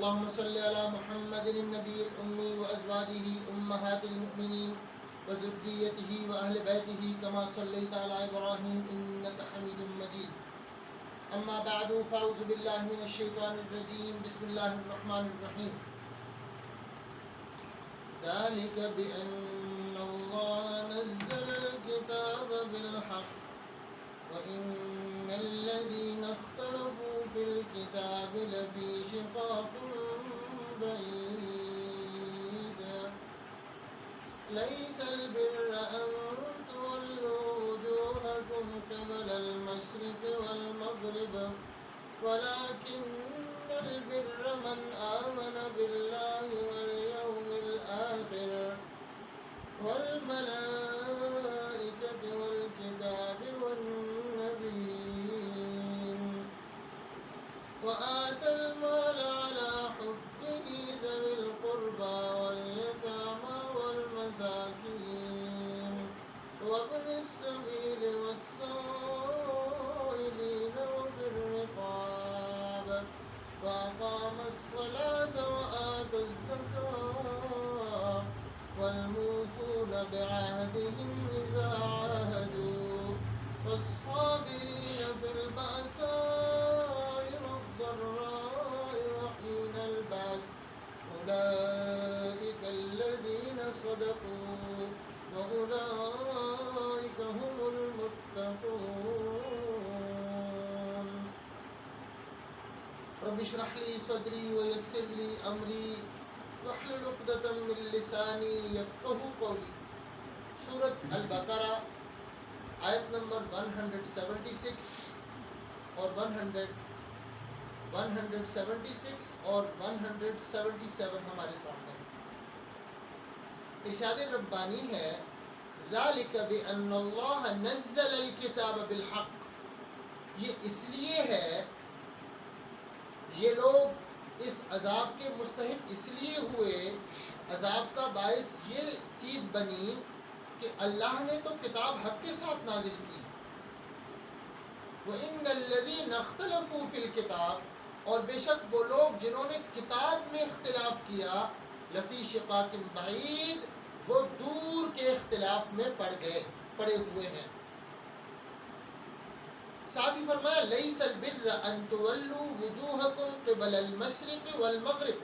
اللهم صل على محمد النبي الأمي وأزواجه أمهات المؤمنين وذريته وأهل بيته كما صليت على إبراهيم إنك حميد مجيد. أما بعد فأعوذ بالله من الشيطان الرجيم. بسم الله الرحمن الرحيم. ذلك بأن الله نزل الكتاب بالحق وإن الذين اختلفوا في الكتاب لفي شقاق بعيد. ليس البر أن تولوا وجوهكم قبل المشرق والمغرب ولكن البر من آمن بالله واليوم الآخر والملائكة والكتاب والنبيين وآتى المال على حبه ذوي القربى واليتامى والمساكين وابن السبيل والسائلين وفي الرقاب وأقام الصلاة وآتى الزكاة والموفون بعهدهم إذا عاهدوا والصابرين في البأساء والضراء وحين البأس أولئك الذين صدقوا وأولئك هم المتقون. رب اشرح لي صدري ويسر لي أمري واحلل عقدة من لسانی یفقہوا قولی. سورۃ البقرہ آیت نمبر 176 اور 176 اور 177 ہمارے سامنے ہے. ارشاد ربانی ہے ذالک بأن اللہ نزل الکتاب بالحق. یہ اس لیے ہے، یہ لوگ اس عذاب کے مستحق اس لیے ہوئے، عذاب کا باعث یہ چیز بنی کہ اللہ نے تو کتاب حق کے ساتھ نازل کی. وَإِنَّ الَّذِينَ اخْتَلَفُوا فِي الْكِتَابِ، اور بے شک وہ لوگ جنہوں نے کتاب میں اختلاف کیا، لفی شقاق بعید، وہ دور کے اختلاف میں پڑے ہوئے ہیں. ساتھ ہی فرمایا لیس البر ان تولوا وجوہکم قبل المشرق والمغرب.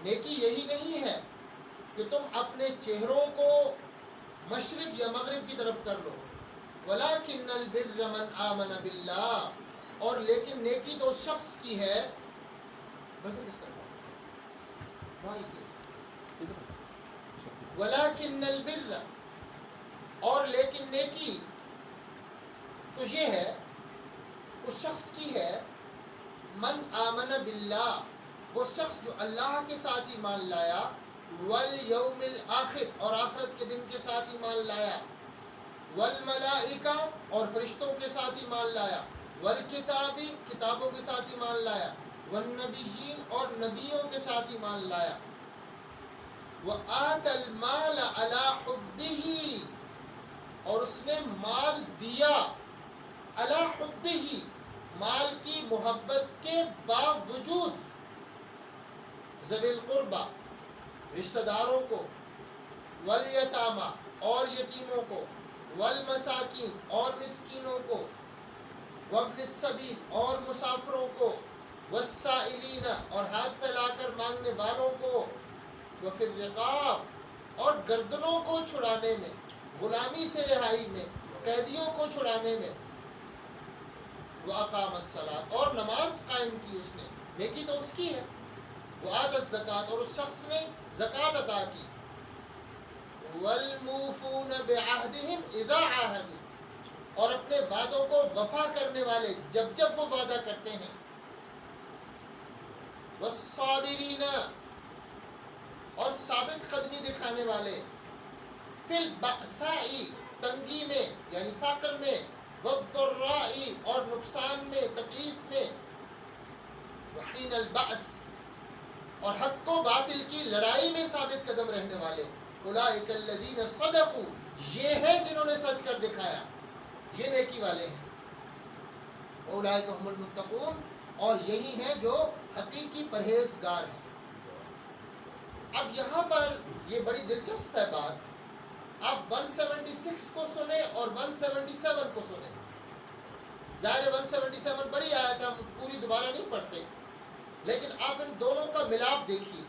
نیکی یہی نہیں ہے کہ تم اپنے چہروں کو مشرق یا مغرب کی طرف کر لو. ولکن البر من آمن باللہ، اور لیکن نیکی تو اس شخص کی ہے. ولکن البر، اور لیکن نیکی تو یہ ہے، اس شخص کی ہے، من آمن باللہ، وہ شخص جو اللہ کے ساتھ ایمان لایا، والیوم الآخر، اور آخرت کے دن کے ساتھ ایمان لایا، والملائکہ، اور فرشتوں کے ساتھ ایمان لایا، والکتاب، کتابوں کے ساتھ ایمان لایا، والنبیین، اور نبیوں کے ساتھ ایمان لایا، وآت المال علی حبہ، اور اس نے مال دیا، علی حبہ، مال کی محبت کے باوجود، ذوی القربہ، رشتہ داروں کو، والیتامہ، اور یتیموں کو، والمساکین، اور مسکینوں کو، وابن السبیل، اور مسافروں کو، والسائلین، اور ہاتھ پھیلا کر مانگنے والوں کو، وفی الرقاب، اور گردنوں کو چھڑانے میں، غلامی سے رہائی میں، قیدیوں کو چھڑانے میں، وَأَقَامَ الصَّلَاةَ، اور نماز قائم کی اس نے، نیکی تو اس کی ہے، وَآتَى الزَّكَاةَ، اور اس شخص نے زکوٰۃ عطا کی، وَالْمُوفُونَ بِعَهْدِهِمْ إِذَا عَاهَدُوا، اور اپنے وعدوں کو وفا کرنے والے جب جب وہ وعدہ کرتے ہیں، وَالصَّابِرِينَ، اور ثابت قدمی دکھانے والے، فِي الْبَأْسَاءِ، تنگی میں یعنی فقر میں، والضراء، اور نقصان میں، تکلیف میں، وحین البأس، اور حق و باطل کی لڑائی میں ثابت قدم رہنے والے. اولئک الذین صدقوا، یہ ہے جنہوں نے سچ کر دکھایا، یہ نیکی والے ہیں. اولئک هم المتقون، اور یہی ہیں جو حقیقی پرہیزگار ہیں۔ اب یہاں پر یہ بڑی دلچسپ ہے بات، آپ 176 کو سنیں اور 177 کو سنیں۔ ظاہر 177 بڑی آیت ہے، ہم پوری دوبارہ نہیں پڑھتے، لیکن آپ ان دونوں کا ملاپ دیکھیے۔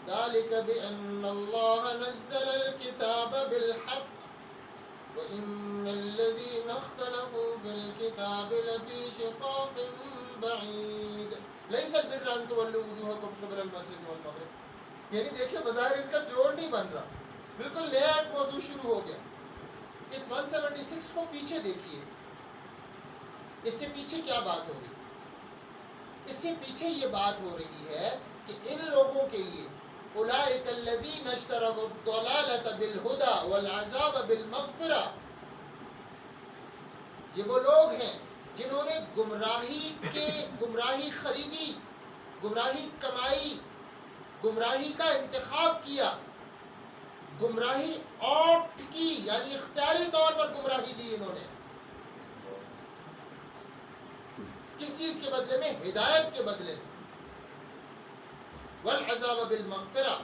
ذَلِكَ بِأَنَّ اللَّهَ نَزَّلَ الْكِتَابَ بِالْحَقِّ وَإِنَّ الَّذِينَ اخْتَلَفُوا فِي الْكِتَابِ لَفِي شِقَاقٍ بَعِيدٍ لَيْسَ الْبِرَّ أَن تُوَلُّوا وُجُوهَكُمْ قِبَلَ الْمَشْرِقِ وَالْمَغْرِبِ، یعنی دیکھیں بظاہر ان کا جوڑ نہیں بن رہا، بالکل نیا ایک موضوع شروع ہو گیا۔ اس 176 کو پیچھے دیکھیے، اس سے پیچھے کیا بات ہو رہی ہے؟ اس سے پیچھے یہ بات ہو رہی ہے کہ ان لوگوں کے لیے اولئک الذین اشتروا الضلالۃ بالہدی والعذاب بالمغفرہ، یہ وہ لوگ ہیں جنہوں نے گمراہی خریدی، گمراہی کمائی، گمراہی کا انتخاب کیا، گمراہی آپٹ کی، یعنی اختیاری طور پر گمراہی لی انہوں نے۔ کس چیز کے بدلے میں؟ ہدایت کے بدلے میں۔ والعذاب بالمغفرہ،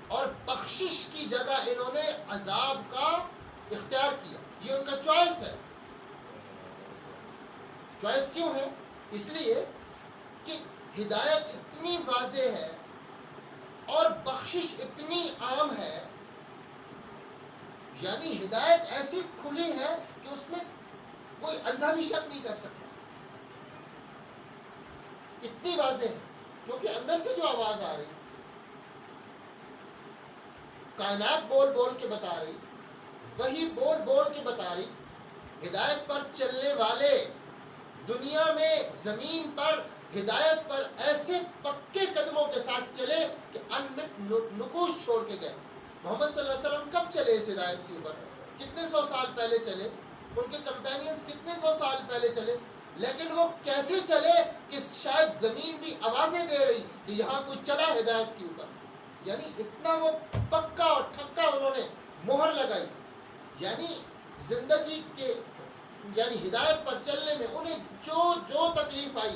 اور بخشش کی جگہ انہوں نے عذاب کا اختیار کیا، یہ ان کا چوائس ہے۔ چوائس کیوں ہے؟ اس لیے کہ ہدایت اتنی واضح ہے اور بخشش اتنی عام ہے، یعنی ہدایت ایسی کھلی ہے کہ اس میں کوئی اندھا بھی شک نہیں کر سکتا، اتنی واضح ہے، کیونکہ اندر سے جو آواز آ رہی، کائنات بول بول کے بتا رہی، وہی بول بول کے بتا رہی، ہدایت پر چلنے والے دنیا میں زمین پر ہدایت پر ایسے پکے قدموں کے ساتھ چلے کہ انمٹ نقوش چھوڑ کے گئے۔ محمد صلی اللہ علیہ وسلم کب چلے اس ہدایت کے اوپر؟ کتنے سو سال پہلے چلے، ان کے کمپینینز کتنے سو سال پہلے چلے، لیکن وہ کیسے چلے کہ شاید زمین بھی آوازیں دے رہی کہ یہاں کوئی چلا ہدایت کے اوپر، یعنی اتنا وہ پکا اور ٹھکا انہوں نے مہر لگائی، یعنی زندگی کے یعنی ہدایت پر چلنے میں انہیں جو تکلیف آئی،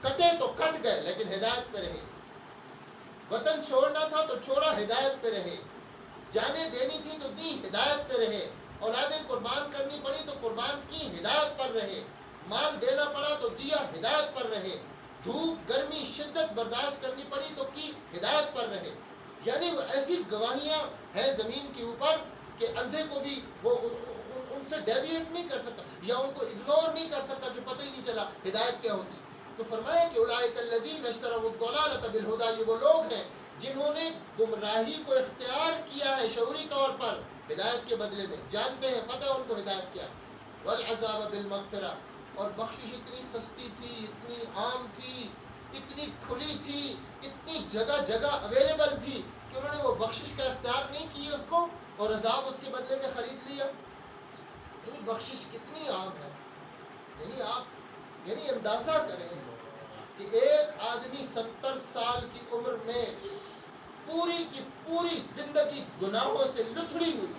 کٹے تو کٹ گئے لیکن ہدایت پہ رہے، وطن چھوڑنا تھا تو چھوڑا، ہدایت پہ رہے، جانیں دینی تھی تو دی، ہدایت پہ رہے، اولادیں قربان کرنی پڑی تو قربان کی، ہدایت پر رہے، مال دینا پڑا تو دیا، ہدایت پر رہے، دھوپ گرمی شدت برداشت کرنی پڑی تو کی، ہدایت پر رہے۔ یعنی وہ ایسی گواہیاں ہیں زمین کے اوپر کہ اندھے کو بھی وہ ان سے ڈیویٹ نہیں کر سکتا یا ان کو اگنور نہیں کر سکتا کہ پتہ ہی نہیں چلا ہدایت کیا ہوتی۔ تو فرمایا کہ اولئک الذین اشتروا الضلالۃ بالہدی، یہ وہ لوگ ہیں جنہوں نے گمراہی کو اختیار کیا ہے شعوری طور پر ہدایت کے بدلے میں، جانتے ہیں پتہ ان کو ہدایت کیا ہے۔ والعذاب بالمغفرہ، اور بخشش اتنی سستی تھی، اتنی عام تھی، اتنی کھلی تھی، اتنی جگہ جگہ اویلیبل تھی کہ انہوں نے وہ بخشش کا اختیار نہیں کیا اس کو، اور عذاب اس کے بدلے میں خرید لیا۔ یعنی بخشش کتنی عام ہے، یعنی آپ اندازہ کریں کہ ایک آدمی 70 سال کی عمر میں پوری کی پوری زندگی گناہوں سے لتھڑی ہوئی،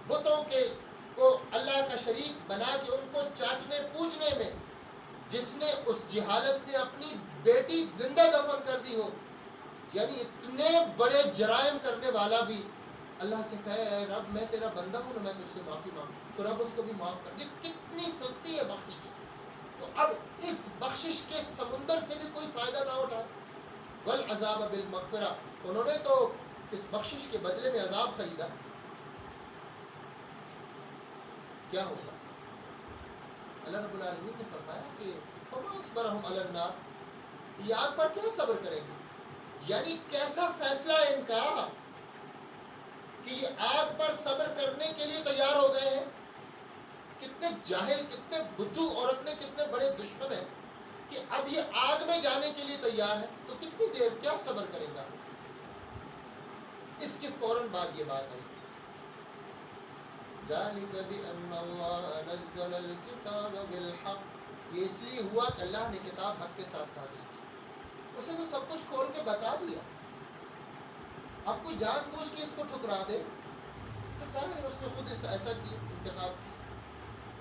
بتوں کے کو اللہ کا شریک بنا کے ان کو چاٹنے پوجنے میں، جس نے اس جہالت میں اپنی بیٹی زندہ دفن کر دی ہو، یعنی اتنے بڑے جرائم کرنے والا بھی اللہ سے کہے اے رب میں تیرا بندہ ہوں نا، میں تجھ سے معافی مانگوں، تو رب اس کو بھی معاف کر دے۔ کتنی سستی ہے بخشش۔ تو اب اس بخشش کے سمندر سے بھی کوئی فائدہ نہ اٹھا۔ والعذاب بالمغفرہ، انہوں نے تو اس بخشش کے بدلے میں عذاب خریدا، کیا ہوگا؟ اللہ رب العالمین نے فرمایا کہ فما اصبرهم علی النار، یہ آگ پر کیا صبر کریں گے؟ یعنی کیسا فیصلہ ہے ان کا کہ یہ آگ پر صبر کرنے کے لیے تیار ہو گئے ہیں۔ کتنے جاہل، کتنے بدھو اور اپنے کتنے بڑے دشمن ہیں کہ اب یہ آگ میں جانے کے لیے تیار ہے، تو کتنی دیر کیا صبر کرے گا؟ اس کے فوراً بعد یہ بات آئی، ذَلِكَ بِأَنَّ اللَّهَ نَزَّلَ الْكِتَابَ بِالْحَقِّ، یہ اس لیے ہوا کہ اللہ نے کتاب حق کے ساتھ نازل کی۔ اسے تو سب کچھ کھول کے بتا دیا، اب کوئی جان بوجھ کے اس کو ٹھکرا دے تو ظاہر ہے اس نے خود ایسا کی انتخاب کی۔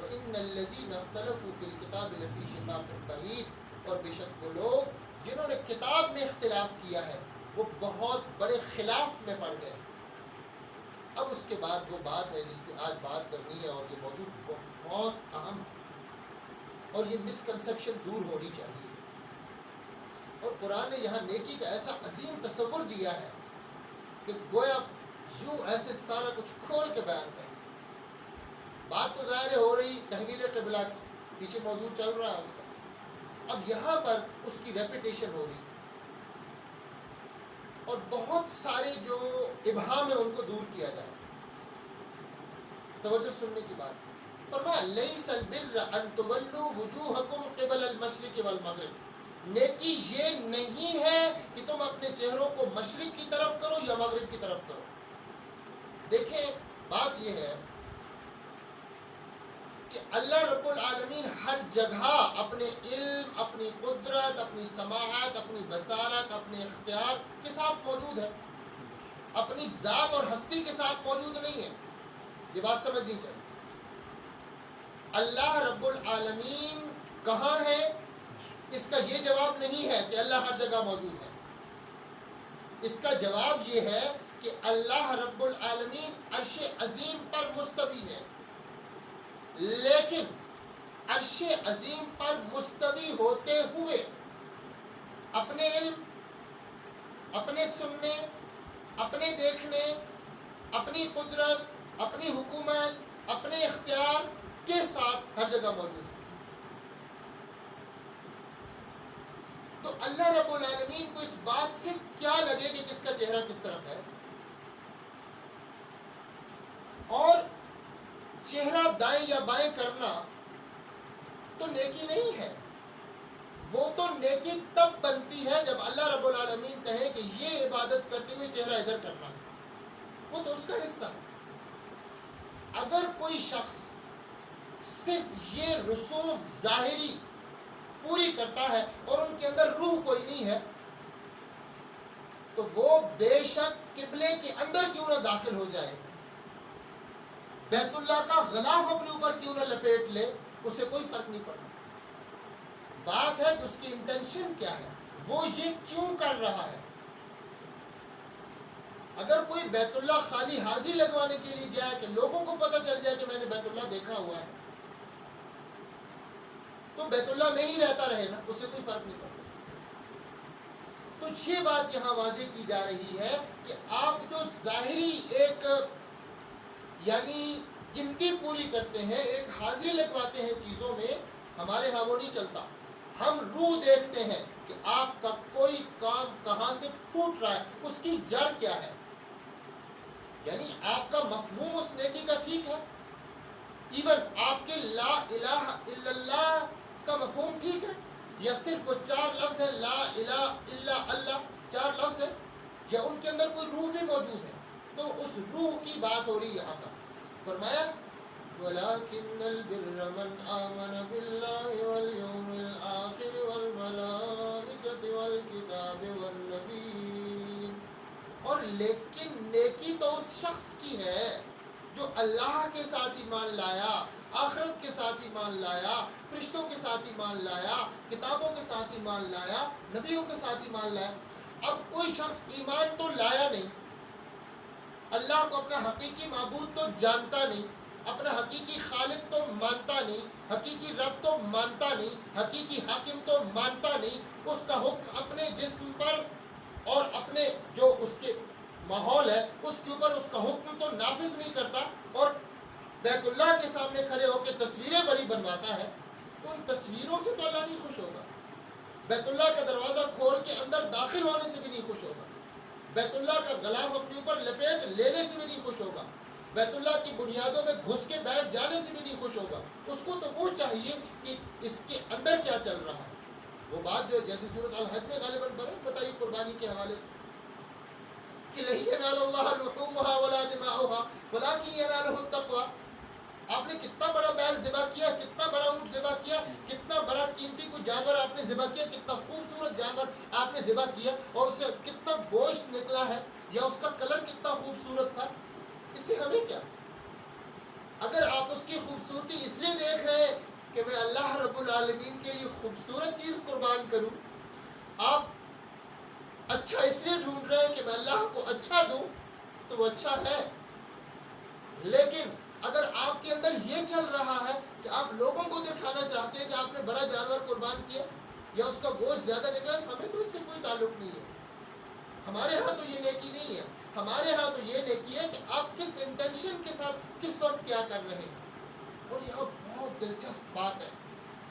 وَإِنَّ الَّذِينَ اخْتَلَفُوا فِي الْكِتَابِ لَفِي شِقَاقٍ بَعِيدٍ، اور بے شک وہ لوگ جنہوں نے کتاب میں اختلاف کیا ہے وہ بہت بڑے خلاف میں پڑ گئے۔ اب اس کے بعد وہ بات ہے جس کی آج بات کرنی ہے، اور یہ موضوع بہت اہم ہے اور یہ مسکنسیپشن دور ہونی چاہیے۔ اور قرآن نے یہاں نیکی کا ایسا عظیم تصور دیا ہے کہ گویا یوں ایسے سارا کچھ کھول کے بیان کر دیا۔ بات تو ظاہر ہو رہی تحویل قبلہ کی، پیچھے موضوع چل رہا ہے اس کا، اب یہاں پر اس کی ریپیٹیشن ہو رہی اور بہت سارے جو ابہام ہے ان کو دور کیا جائے۔ توجہ سننے کی بات، فرمایا لیس البر ان تولوا وجوہکم قبل المشرق والمغرب، نیکی یہ نہیں ہے کہ تم اپنے چہروں کو مشرق کی طرف کرو یا مغرب کی طرف کرو۔ دیکھیں بات یہ ہے کہ اللہ رب العالمین ہر جگہ اپنے علم، اپنی قدرت، اپنی سماعت، اپنی بصارت، اپنے اختیار کے ساتھ موجود ہے، اپنی ذات اور ہستی کے ساتھ موجود نہیں ہے۔ یہ بات سمجھنی چاہیے۔ اللہ رب العالمین کہاں ہے، اس کا یہ جواب نہیں ہے کہ اللہ ہر جگہ موجود ہے۔ اس کا جواب یہ ہے کہ اللہ رب العالمین عرش عظیم پر مستوی ہے، لیکن عرش عظیم پر مستوی ہوتے ہوئے اپنے علم، اپنے سننے، اپنے دیکھنے، اپنی قدرت، اپنی حکومت، اپنے اختیار کے ساتھ ہر جگہ موجود ہے۔ تو اللہ رب العالمین کو اس بات سے کیا لگے کہ کس کا چہرہ کس طرف ہے، اور چہرہ دائیں یا بائیں کرنا تو نیکی نہیں ہے۔ وہ تو نیکی تب بنتی ہے جب اللہ رب العالمین کہے کہ یہ عبادت کرتے ہوئے چہرہ ادھر کرنا ہے، وہ تو اس کا حصہ ہے۔ اگر کوئی شخص صرف یہ رسوم ظاہری پوری کرتا ہے اور ان کے اندر روح کوئی نہیں ہے، تو وہ بے شک قبلے کے اندر کیوں نہ داخل ہو جائے، بیت اللہ کا غلاف اپنے اوپر کیوں نہ لپیٹ لے، اس سے کوئی فرق نہیں پڑتا۔ بات ہے کہ اس کی انٹینشن کیا ہے، وہ یہ کیوں کر رہا ہے۔ اگر کوئی بیت اللہ خالی حاضری لگوانے کے لیے گیا ہے کہ لوگوں کو پتہ چل جائے کہ میں نے بیت اللہ دیکھا ہوا ہے، تو بیت اللہ میں ہی رہتا رہے نا، اس سے کوئی فرق نہیں پڑتا۔ تو یہ بات یہاں واضح کی جا رہی ہے کہ آپ جو ظاہری ایک یعنی گنتی پوری کرتے ہیں، ایک حاضری لگواتے ہیں چیزوں میں، ہمارے ہاں وہ نہیں چلتا۔ ہم روح دیکھتے ہیں کہ آپ کا کوئی کام کہاں سے پھوٹ رہا ہے، اس کی جڑ کیا ہے، یعنی آپ کا مفہوم اس نیکی کا ٹھیک ہے، ایون آپ کے لا الہ الا اللہ کا مفہوم ٹھیک ہے، یا صرف وہ 4 لفظ ہے لا الہ الا اللہ، 4 لفظ ہے، یا ان کے اندر کوئی روح بھی موجود ہے۔ تو اس روح کی بات ہو رہی ہے یہاں پر۔ فرمایا وَلَكِنَّ الْبِرَّ مَنْ آمَنَ بِاللَّهِ وَالْيَوْمِ الْآخِرِ وَالْمَلَائِكَةِ وَالْكِتَابِ وَالنَّبِيِّينَ، اور لیکن نیکی تو اس شخص کی ہے جو اللہ کے ساتھ ایمان لایا، آخرت کے ساتھ ایمان لایا، فرشتوں کے ساتھ ایمان لایا، کتابوں کے ساتھ ایمان لایا، نبیوں کے ساتھ ایمان لایا۔ اب کوئی شخص ایمان تو لایا نہیں، اللہ کو اپنا حقیقی معبود تو جانتا نہیں، اپنا حقیقی خالق تو مانتا نہیں، حقیقی رب تو مانتا نہیں، حقیقی حاکم تو مانتا نہیں، اس کا حکم اپنے جسم پر اور اپنے جو اس کے ماحول ہے اس کے اوپر اس کا حکم تو نافذ نہیں کرتا، اور بیت اللہ کے سامنے کھڑے ہو کے تصویریں بڑی بنواتا ہے، تو ان تصویروں سے تو اللہ نہیں خوش ہوگا۔ بیت اللہ کا دروازہ کھول کے اندر داخل ہونے سے بھی نہیں خوش ہوگا، بیت اللہ کا غلاف اپنے اوپر لپیٹ لینے سے بھی نہیں خوش ہوگا، بیت اللہ کی بنیادوں میں گھس کے بیٹھ جانے سے بھی نہیں خوش ہوگا۔ اس کو تو وہ چاہیے کہ اس کے اندر کیا چل رہا ہے۔ وہ بات جو جیسے سورۃ الحج میں غالباً بتائی قربانی کے حوالے سے کہ لَن يَنَالَ اللَّهَ لُحُومُهَا وَلَا دِمَاؤُهَا وَلَٰكِن يَنَالُهُ التَّقْوَىٰ۔ آپ نے کتنا بڑا بیل ذبح کیا، کتنا بڑا اونٹ ذبح کیا، کتنا بڑا قیمتی کوئی جانور آپ نے ذبح کیا، کتنا خوبصورت جانور آپ نے ذبح کیا، اور اس سے کتنا گوشت نکلا ہے، یا اس کا کلر کتنا خوبصورت تھا، اس سے ہمیں کیا۔ اگر آپ اس کی خوبصورتی اس لیے دیکھ رہے ہیں کہ میں اللہ رب العالمین کے لیے خوبصورت چیز قربان کروں، آپ اچھا اس لیے ڈھونڈ رہے ہیں کہ میں اللہ کو اچھا دوں، تو وہ اچھا ہے. لیکن اگر آپ کے اندر یہ چل رہا ہے کہ آپ لوگوں کو دکھانا چاہتے ہیں کہ آپ نے بڑا جانور قربان کیا یا اس کا گوشت زیادہ نکلا، ہمیں تو اس سے کوئی تعلق نہیں ہے. ہمارے ہاں تو یہ نیکی نہیں ہے. ہمارے ہاں تو یہ نیکی ہے کہ آپ کس انٹینشن کے ساتھ کس وقت کیا کر رہے ہیں. اور یہاں بہت دلچسپ بات ہے.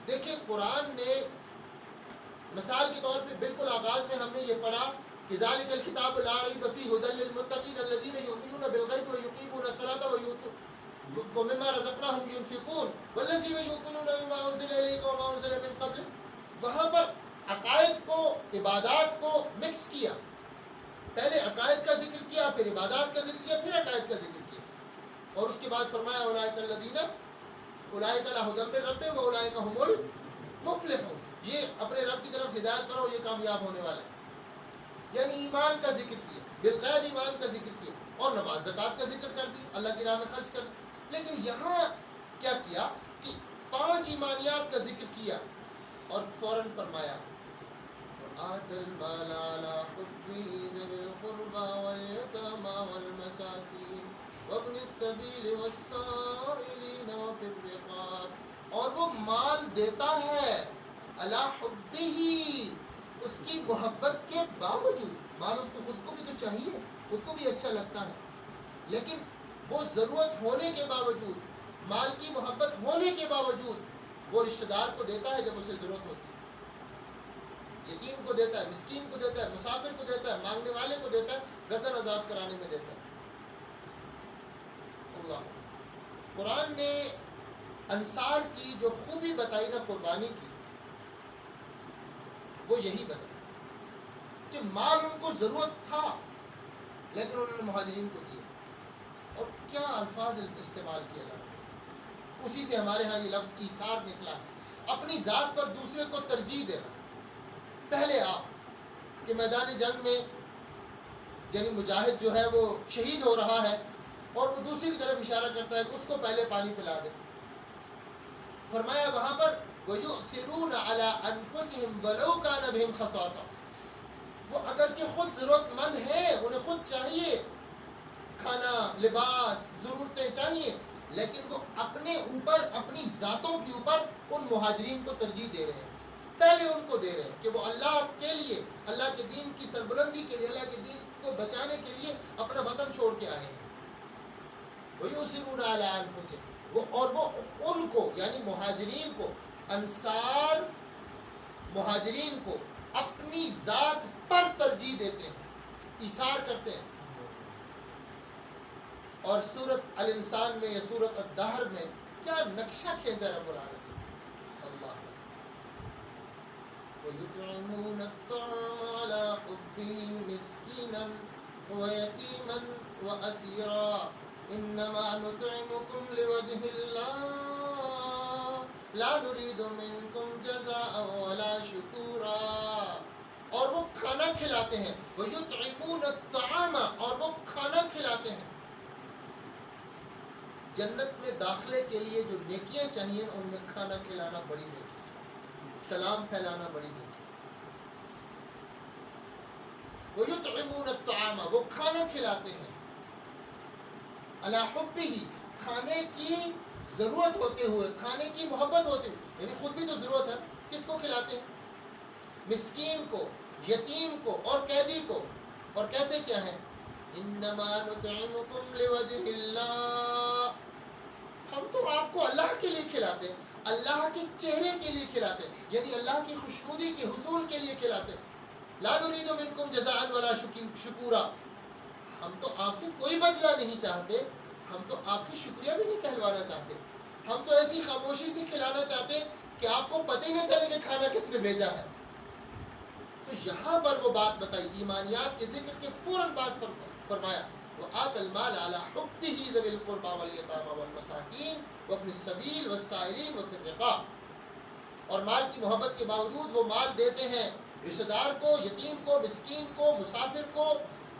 دیکھیں قرآن نے مثال کے طور پہ بالکل آغاز میں ہم نے یہ پڑھا کہ ذالک الکتاب لا ریب فیہ ھدی للمتقین الذین یؤمنون بالغیب ویقیمون الصلاۃ ومما رزقناہم ینفقون والذین یؤمنون بما انزل الیک وما انزل من قبل. وہاں پر عقائد کو عبادات کو مکس کیا. پہلے عقائد کا ذکر کیا، پھر عبادات کا ذکر کیا، پھر عقائد کا ذکر کیا، اور اس کے بعد فرمایا اولئک الذین اولئک علی ھدی من ربہم واولئک ھم المفلحون. یہ اپنے رب کی طرف ہدایت پر ہو، یہ کامیاب ہونے والا ہے. یعنی ایمان کا ذکر کیا، بالغیب ایمان کا ذکر کیا، اور نماز زکوٰۃ کا ذکر کر دی، اللہ کی راہ میں خرچ کر. لیکن یہاں کیا کیا کہ 5 ایمانیات کا ذکر کیا اور فوراً فرمایا وآت المال على حبه ذوي القربى واليتامى والمساكين وابن السبيل والسائلين وفي الرقاب. اور وہ مال دیتا ہے علی حبہ، اس کی محبت کے باوجود. مال اس کو خود کو بھی تو چاہیے، خود کو بھی اچھا لگتا ہے، لیکن وہ ضرورت ہونے کے باوجود، مال کی محبت ہونے کے باوجود وہ رشتہ دار کو دیتا ہے جب اسے ضرورت ہوتی ہے. یتیم کو دیتا ہے، مسکین کو دیتا ہے، مسافر کو دیتا ہے، مانگنے والے کو دیتا ہے، گردن آزاد کرانے میں دیتا ہے. اللہ قرآن نے انصار کی جو خوبی بتائی نا قربانی کی، وہ یہی بتائی کہ مال ان کو ضرورت تھا لیکن انہوں نے مہاجرین کو دیا. اور کیا الفاظ استعمال کیا جا رہا ہے، اسی سے ہمارے ہاں یہ لفظ ایثار نکلا ہے. اپنی ذات پر دوسرے کو ترجیح دینا. پہلے آپ کہ میدان جنگ میں یعنی مجاہد جو ہے وہ شہید ہو رہا ہے اور وہ دوسری کی طرف اشارہ کرتا ہے کہ اس کو پہلے پانی پلا دے. فرمایا وہاں پر وَيُؤْثِرُونَ عَلَىٰ أَنفُسِهِمْ وَلَوْ كَانَ بِهِمْ خَصَاصَةٌ. وہ اگرچہ خود ضرورت مند ہے، انہیں خود چاہیے کھانا، لباس، ضرورتیں چاہیے، لیکن وہ اپنے اوپر، اپنی ذاتوں کے اوپر ان مہاجرین کو ترجیح دے رہے ہیں. پہلے ان کو دے رہے ہیں کہ وہ اللہ کے لیے، اللہ کے دین کی سربلندی کے لیے، اللہ کے دین کو بچانے کے لیے اپنا وطن چھوڑ کے آئے ہیں. وَيُؤْثِرُونَ عَلَىٰ أَنفُسِهِمْ. وہ ان کو یعنی مہاجرین کو، انصار مہاجرین کو اپنی ذات پر ترجیح دیتے ہیں، ایثار کرتے ہیں. اور سورۃ الانسان میں یا سورۃ الدہر میں کیا نقشہ کھینچا رب العالمین. اللہ وَيُطْعِمُونَ الطَّعَامَ عَلَىٰ حُبِّهِ مِسْكِينًا وَيَتِيمًا وَأَسِيرًا إِنَّمَا نُطْعِمُكُمْ لِوَجْهِ اللَّهِ لَا نُرِيدُ مِنكُمْ جَزَاءً وَلَا شُكُورًا. اور وہ کھانا کھلاتے ہیں. وَيُطْعِمُونَ الطَّعَامَ، اور وہ کھانا کھلاتے ہیں. جنت میں داخلے کے لیے جو نیکیاں چاہیے ان میں کھانا کھلانا بڑی نیکی، سلام پھیلانا بڑی نیکی. وَيُطْعِمُونَ الطَّعَامَ، وہ کھانا کھلاتے ہیں عَلَىٰ حُبِّهِ، کھانے کی ضرورت ہوتے ہوئے، کھانے کی محبت ہوتے ہوئے، یعنی خود بھی تو ضرورت ہے. کس کو کھلاتے ہیں؟ مسکین کو، یتیم کو اور قیدی کو. اور کہتے کیا ہیں؟ انما نطعمکم لوجہ اللہ، ہم تو آپ کو اللہ کے لیے کھلاتے ہیں، اللہ کے چہرے کے لیے کھلاتے ہیں، یعنی اللہ کی خوشنودی کے حصول کے لیے کھلاتے ہیں. لا نرید منکم جزاء ولا شکورا، ہم تو آپ سے کوئی بدلہ نہیں چاہتے، ہم تو آپ سے شکریہ بھی نہیں کہلوانا چاہتے، ہم تو ایسی خاموشی سے کھلانا چاہتے کہ آپ کو پتہ ہی نہ چلے کہ کھانا کس نے بھیجا ہے. تو یہاں پر وہ بات بتائی، ایمانیات کے ذکر کے فوراً بعد فرمایا وآت المال علی حبہ ذوی القربى والیتامى والمساکین وابن السبیل والسائلین وفی الرقاب. اور مال کی محبت کے باوجود وہ مال دیتے ہیں رشتہ دار کو، یتیم کو، مسکین کو، مسافر کو،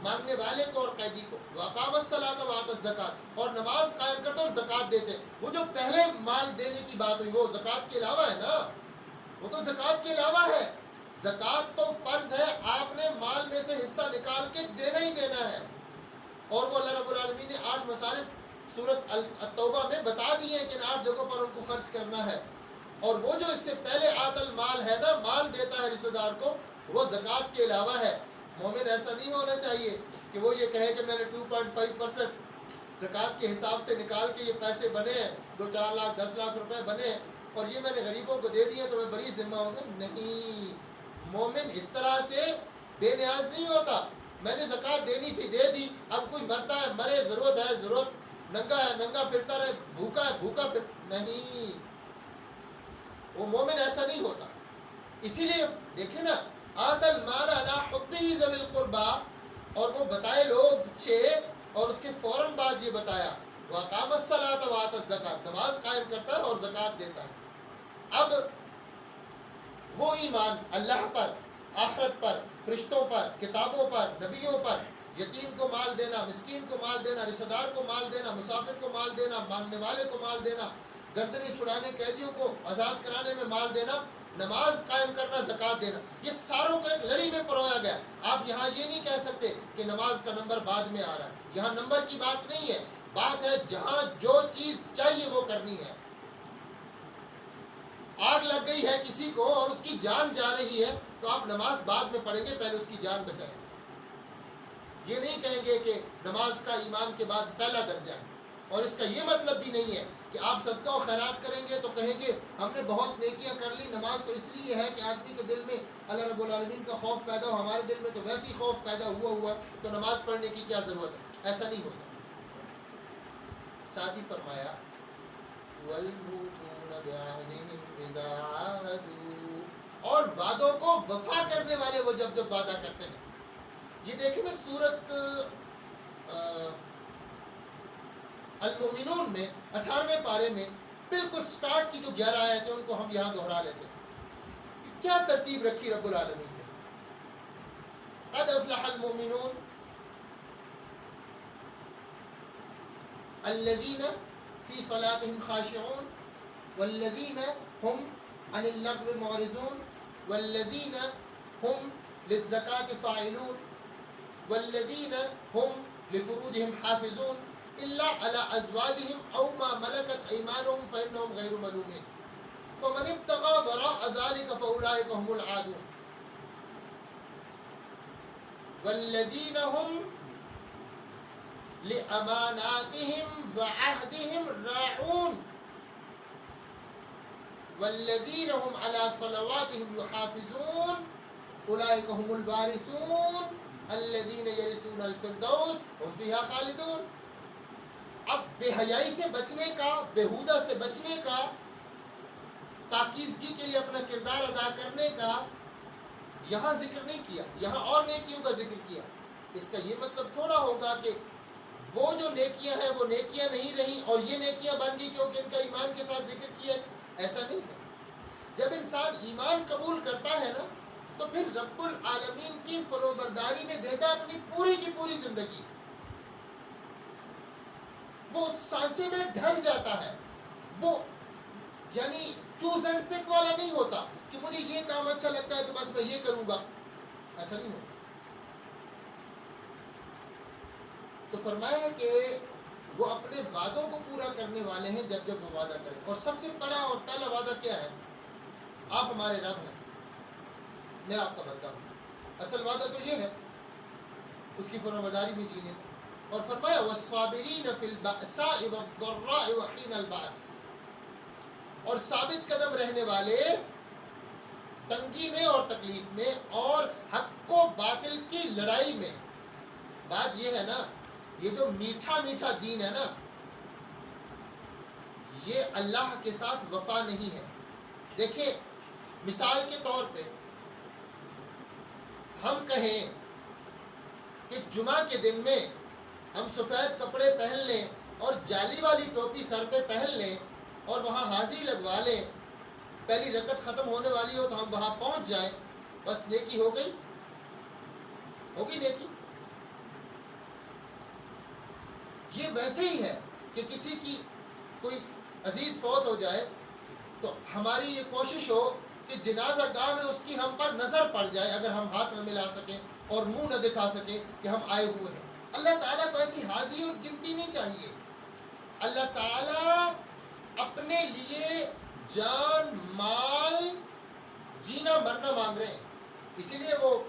مانگنے والے کو اور قیدی کو. وَأَقَامَ الصَّلَاةَ وَآتَى الزَّكَاةَ اور نماز قائم کرتے اور زکوٰۃ دیتے. وہ جو پہلے مال دینے کی بات ہوئی وہ زکوٰۃ کے علاوہ ہے نا, وہ تو زکوٰۃ کے علاوہ ہے. زکوٰۃ تو فرض ہے, آپ نے مال میں سے حصہ نکال کے دینا ہی دینا ہے. اور وہ اللہ رب العالمین نے 8 مصارف سورۃ التوبہ میں بتا دیے ہیں کہ ان 8 جگہوں پر ان کو خرچ کرنا ہے. اور وہ جو اس سے پہلے آت المال ہے نا, مال دیتا ہے رشتہ دار کو, وہ زکوٰۃ کے علاوہ ہے. مومن ایسا نہیں ہونا چاہیے کہ وہ یہ کہے کہ میں نے 2.5% زکوٰۃ کے حساب سے نکال کے یہ پیسے بنے ہیں, 2-4 لاکھ 10 لاکھ روپے بنے ہیں اور یہ میں نے غریبوں کو دے دیے تو میں بری ذمہ ہوں گا. نہیں, مومن اس طرح سے بے نیاز نہیں ہوتا. میں نے زکوٰۃ دینی تھی دے دی, اب کوئی مرتا ہے مرے, ضرورت ہے ضرورت, ننگا ہے ننگا پھرتا رہے, بھوکا ہے بھوکا پھر, نہیں, وہ مومن ایسا نہیں ہوتا. اسی لیے دیکھیں نا, آت المال علی حبہ ذوی القربى, اور وہ بتائے لوگ 6 اور اس کے فوراً بعد یہ بتایا وَأَقَامَ الصَّلَاةَ وَآتَى الزَّكَاةَ, نماز قائم کرتا ہے اور زکوٰۃ دیتا ہے. اب وہ ایمان اللہ پر, آخرت پر, فرشتوں پر, کتابوں پر, نبیوں پر, یتیم کو مال دینا, مسکین کو مال دینا, رشتہ دار کو مال دینا, مسافر کو مال دینا, مانگنے والے کو مال دینا, گردنیں چھڑانے قیدیوں کو آزاد کرانے میں مال دینا, نماز قائم کرنا, زکوٰۃ دینا, یہ ساروں کو ایک لڑی میں پرویا گیا. آپ یہاں یہ نہیں کہہ سکتے کہ نماز کا نمبر بعد میں آ رہا ہے. یہاں نمبر کی بات نہیں ہے, بات ہے جہاں جو چیز چاہیے وہ کرنی ہے. آگ لگ گئی ہے کسی کو اور اس کی جان جا رہی ہے تو آپ نماز بعد میں پڑھیں گے, پہلے اس کی جان بچائیں گے. یہ نہیں کہیں گے کہ نماز کا ایمان کے بعد پہلا درجہ ہے. اور اس کا یہ مطلب بھی نہیں ہے کہ آپ صدقہ و خیرات کریں گے تو کہیں گے ہم نے بہت نیکیاں کر لی, نماز تو اس لیے ہے کہ آدمی کے دل میں اللہ رب العالمین کا خوف پیدا ہو, ہمارے دل میں تو ویسی خوف پیدا ہوا تو نماز پڑھنے کی کیا ضرورت ہے. ایسا نہیں ہوتا. ساتھ ہی فرمایا وَالْمُوفُونَ بِعَهْدِهِمْ إِذَا عَاهَدُوا, اور وعدوں کو وفا کرنے والے وہ جب وعدہ کرتے ہیں. یہ دیکھیں نا سورت المؤمنون میں 18ویں پارے میں بالکل سٹارٹ کی جو 11 آیتیں ہیں ان کو ہم یہاں دہرا لیتے ہیں. کیا ترتیب رکھی رب العالمین نے. قد افلح المؤمنون الذين في صلاتهم خاشعون والذين هم عن اللغو معرضون والذين هم للزكاة فاعلون والذين هم لفروجهم حافظون إلا على أزواجهم أو ما ملكت أيمانهم فإنهم غير ملومين فمن ابتغى وراء ذلك فأولئك هم العادون والذين هم لأماناتهم وعهدهم راعون والذين هم على صلواتهم يحافظون أولئك هم الوارثون الذين يرثون الفردوس هم فيها خالدون. اب بے حیائی سے بچنے کا, بےہودہ سے بچنے کا, پاکیزگی کے لیے اپنا کردار ادا کرنے کا یہاں ذکر نہیں کیا, یہاں اور نیکیوں کا ذکر کیا. اس کا یہ مطلب تھوڑا ہوگا کہ وہ جو نیکیاں ہیں وہ نیکیاں نہیں رہیں اور یہ نیکیاں بن گئی کیونکہ ان کا ایمان کے ساتھ ذکر کیا ہے. ایسا نہیں ہے. جب انسان ایمان قبول کرتا ہے نا تو پھر رب العالمین کی فروبرداری میں دیتا اپنی پوری کی پوری زندگی. وہ سانچے میں ڈھل جاتا ہے. وہ یعنی چوز اینڈ پک والا نہیں ہوتا کہ مجھے یہ کام اچھا لگتا ہے تو بس میں یہ کروں گا. ایسا نہیں ہوتا. تو فرمایا کہ وہ اپنے وعدوں کو پورا کرنے والے ہیں جب جب وہ وعدہ کریں. اور سب سے بڑا اور پہلا وعدہ کیا ہے؟ آپ ہمارے رب ہیں, میں آپ کا بندہ ہوں. اصل وعدہ تو یہ ہے اس کی فرمانبرداری میں جینے کا. اور فرمایا والصابرین فی البأساء والضراء وحین البأس, اور ثابت قدم رہنے والے تنگی میں اور تکلیف میں اور حق و باطل کی لڑائی میں. بات یہ ہے نا, یہ جو میٹھا میٹھا دین ہے نا, یہ اللہ کے ساتھ وفا نہیں ہے. دیکھیں مثال کے طور پہ ہم کہیں کہ جمعہ کے دن میں ہم سفید کپڑے پہن لیں اور جالی والی ٹوپی سر پہ پہن لیں اور وہاں حاضری لگوا لیں, پہلی رکعت ختم ہونے والی ہو تو ہم وہاں پہنچ جائیں, بس نیکی ہو گئی نیکی. یہ ویسے ہی ہے کہ کسی کی کوئی عزیز فوت ہو جائے تو ہماری یہ کوشش ہو کہ جنازہ گاہ میں اس کی ہم پر نظر پڑ جائے، اگر ہم ہاتھ نہ ملا سکیں اور منہ نہ دکھا سکیں کہ ہم آئے ہوئے ہیں۔ اللہ تعالیٰ کو ایسی حاضری اور گنتی نہیں چاہیے۔ اللہ تعالیٰ اپنے لیے جان، مال، جینا مرنا مانگ رہے ہیں۔ اسی لیے وہ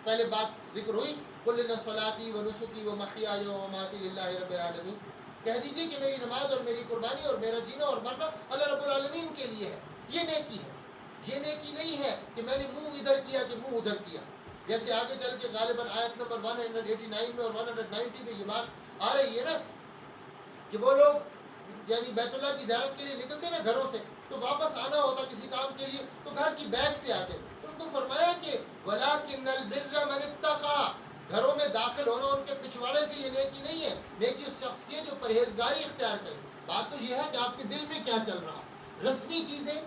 پہلے بات ذکر ہوئی، قُلْ إِنَّ صَلَاتِي وَنُسُكِي وَمَحْيَايَ وَمَمَاتِي لِلَّهِ رَبِّ الْعَالَمِينَ، کہہ دیجیے کہ میری نماز اور میری قربانی اور میرا جینا اور مرنا اللہ رب العالمین کے لیے ہے۔ یہ نیکی ہے۔ یہ نیکی نہیں ہے کہ میں نے منہ ادھر کیا کہ منہ ادھر کیا۔ جیسے آگے چل کے غالباً آیت نمبر 189 میں اور 190 میں یہ بات آ رہی ہے نا کہ وہ لوگ یعنی بیت اللہ کی زیارت کے لیے نکلتے نا گھروں سے، تو واپس آنا ہوتا کسی کام کے لیے تو گھر کی بیگ سے آتے۔ ان کو فرمایا کہ وَلَٰكِنَّ الْبِرَّ مَنِ اتَّقَىٰ، گھروں میں داخل ہونا ان کے پچھواڑے سے یہ نیکی نہیں ہے، نیکی اس شخص کی ہے جو پرہیزگاری اختیار کرے۔ بات تو یہ ہے کہ آپ کے دل میں کیا چل رہا۔ رسمی چیزیں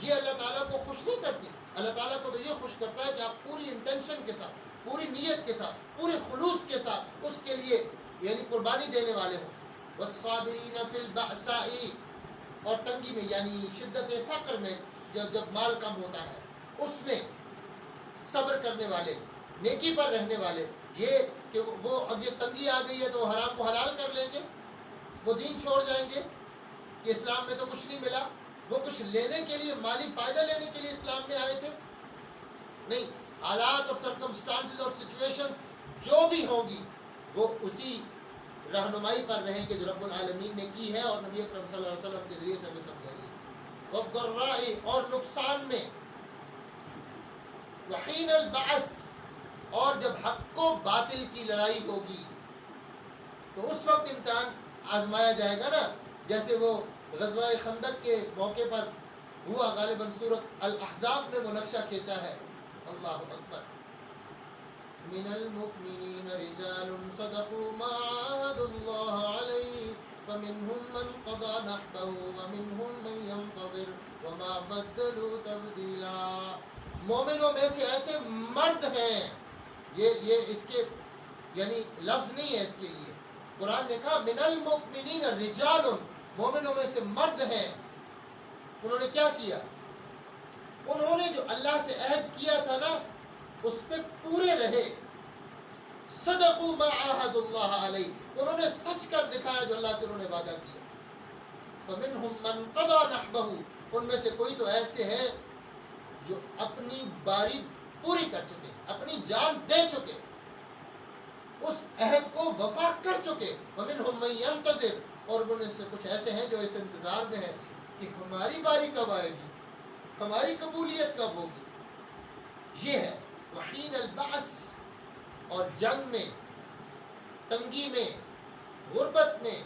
یہ اللہ تعالیٰ کو خوش نہیں کرتی۔ اللہ تعالیٰ کو تو یہ خوش کرتا ہے کہ آپ پوری انٹینشن کے ساتھ، پوری نیت کے ساتھ، پورے خلوص کے ساتھ اس کے لیے یعنی قربانی دینے والے ہوں۔ وَالصَّابِرِينَ فِي الْبَأْسَاءِ، اور تنگی میں یعنی شدت فقر میں، جب مال کم ہوتا ہے اس میں صبر کرنے والے، نیکی پر رہنے والے۔ یہ کہ وہ اب یہ تنگی آ گئی ہے تو وہ حرام کو حلال کر لیں گے، وہ دین چھوڑ جائیں گے کہ اسلام میں تو کچھ نہیں ملا۔ وہ کچھ لینے کے لیے، مالی فائدہ لینے کے لیے اسلام میں آئے تھے؟ نہیں، حالات اور سرکمسٹانسز اور سچویشنز جو بھی ہوں گی وہ اسی رہنمائی پر رہیں کہ جو رب العالمین نے کی ہے اور نبی اکرم صلی اللہ علیہ وسلم کے ذریعے سے ہمیں سمجھائی ہے۔ وَالضَّرَّاءِ، اور نقصان میں، وَحِينَ الْبَعْثِ، اور جب حق و باطل کی لڑائی ہوگی تو اس وقت امتحان آزمایا جائے گا نا، جیسے وہ غزوہ خندق کے موقع پر ہوا، غالباً سورۃ الاحزاب میں وہ نقشہ کھینچا ہے۔ اللہ اکبر۔ من المؤمنین رجال صدقوا ما عاهدوا الله علیہ فمنهم من قضى نحبه ومنهم من ينتظر وما بدلوا تبدیلا۔ مومنوں میں سے ایسے مرد ہیں، یہ اس کے یعنی لفظ نہیں ہے اس کے لیے، قرآن نے کہا من المؤمنین رجال، مومنوں میں سے مرد ہیں۔ انہوں نے کیا کیا؟ انہوں نے جو اللہ سے عہد کیا تھا نا اس پہ پورے رہے۔ صدقوا ما عاهدوا اللہ علیہ، انہوں نے سچ کر دکھایا جو اللہ سے انہوں نے وعدہ کیا۔ فمنهم من قضى نحبه، ان میں سے کوئی تو ایسے ہیں جو اپنی باری پوری کر چکے، اپنی جان دے چکے، اس عہد کو وفا کر چکے۔ ومنهم من ينتظر، اور ان میں سے کچھ ایسے ہیں جو اس انتظار میں ہیں کہ ہماری باری کب آئے گی، ہماری قبولیت کب ہوگی۔ یہ ہے وحین البعث، اور جنگ میں، تنگی میں، غربت میں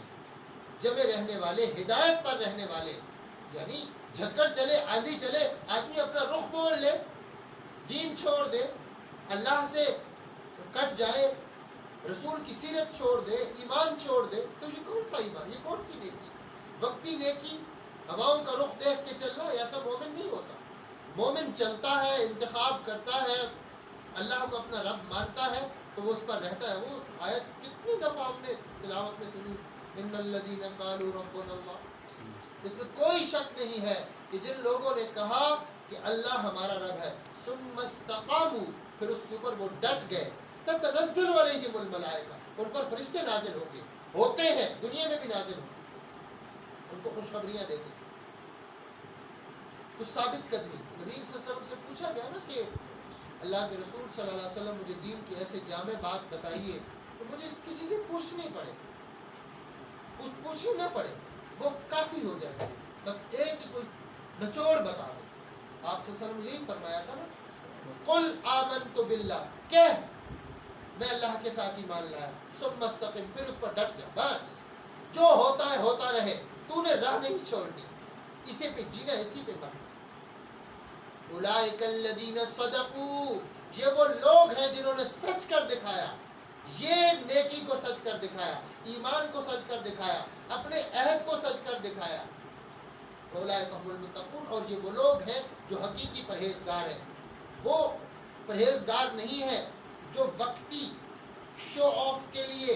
جمے رہنے والے، ہدایت پر رہنے والے، یعنی جھکڑ چلے، آندھی چلے، آدمی اپنا رخ موڑ لے، دین چھوڑ دے، اللہ سے کٹ جائے، رسول کی سیرت چھوڑ دے، ایمان چھوڑ دے، تو یہ کون سا ایمان، یہ کون سی نیکی؟ وقتی نیکی، ہواؤں کا رخ دیکھ کے چلنا، ایسا مومن نہیں ہوتا۔ مومن چلتا ہے، انتخاب کرتا ہے، اللہ کو اپنا رب مانتا ہے تو وہ اس پر رہتا ہے۔ وہ آیت کتنی دفعہ ہم نے تلاوت میں سنی، ان الذین قالوا ربنا اللہ، اس میں کوئی شک نہیں ہے کہ جن لوگوں نے کہا کہ اللہ ہمارا رب ہے، ثم استقاموا، پھر اس کے اوپر وہ ڈٹ گئے، تتنزل علیہم الملائکہ، ان پر فرشتے نازل ہوں گے، ہوتے ہیں، دنیا میں بھی نازل ہوں گے، ان کو خوشخبریاں دیتے ہیں۔ تو ثابت قدمی، نبی صلی اللہ علیہ وسلم سے پوچھا گیا نا کہ اللہ کے رسول صلی اللہ علیہ وسلم مجھے دین کی ایسے جامع بات بتائیے تو مجھے کسی سے پوچھنی پڑے، کچھ پوچھنی نہ پڑے، وہ کافی ہو جائے، بس ایک ہی کوئی نچوڑ بتا دے۔ آپ صلی اللہ علیہ وسلم نے یہی فرمایا تھا نا، قل آمنت باللہ، کہہ میں اللہ کے ساتھ ایمان لایا، ثم استقم، پھر اس پر ڈٹ جا، بس جو ہوتا ہے ہوتا رہے، تو نے راہ نہیں چھوڑنی، اسی پہ جینا، اسی پہ مرنا۔ اولئک الذین صدقوا، یہ وہ لوگ ہیں جنہوں نے سچ کر دکھایا، یہ نیکی کو سچ کر دکھایا، ایمان کو سچ کر دکھایا، اپنے عہد کو سچ کر دکھایا۔ اولئک هم المتقون، اور یہ وہ لوگ ہیں جو حقیقی پرہیزگار ہیں۔ وہ پرہیزگار نہیں ہے جو وقتی شو آف کے لیے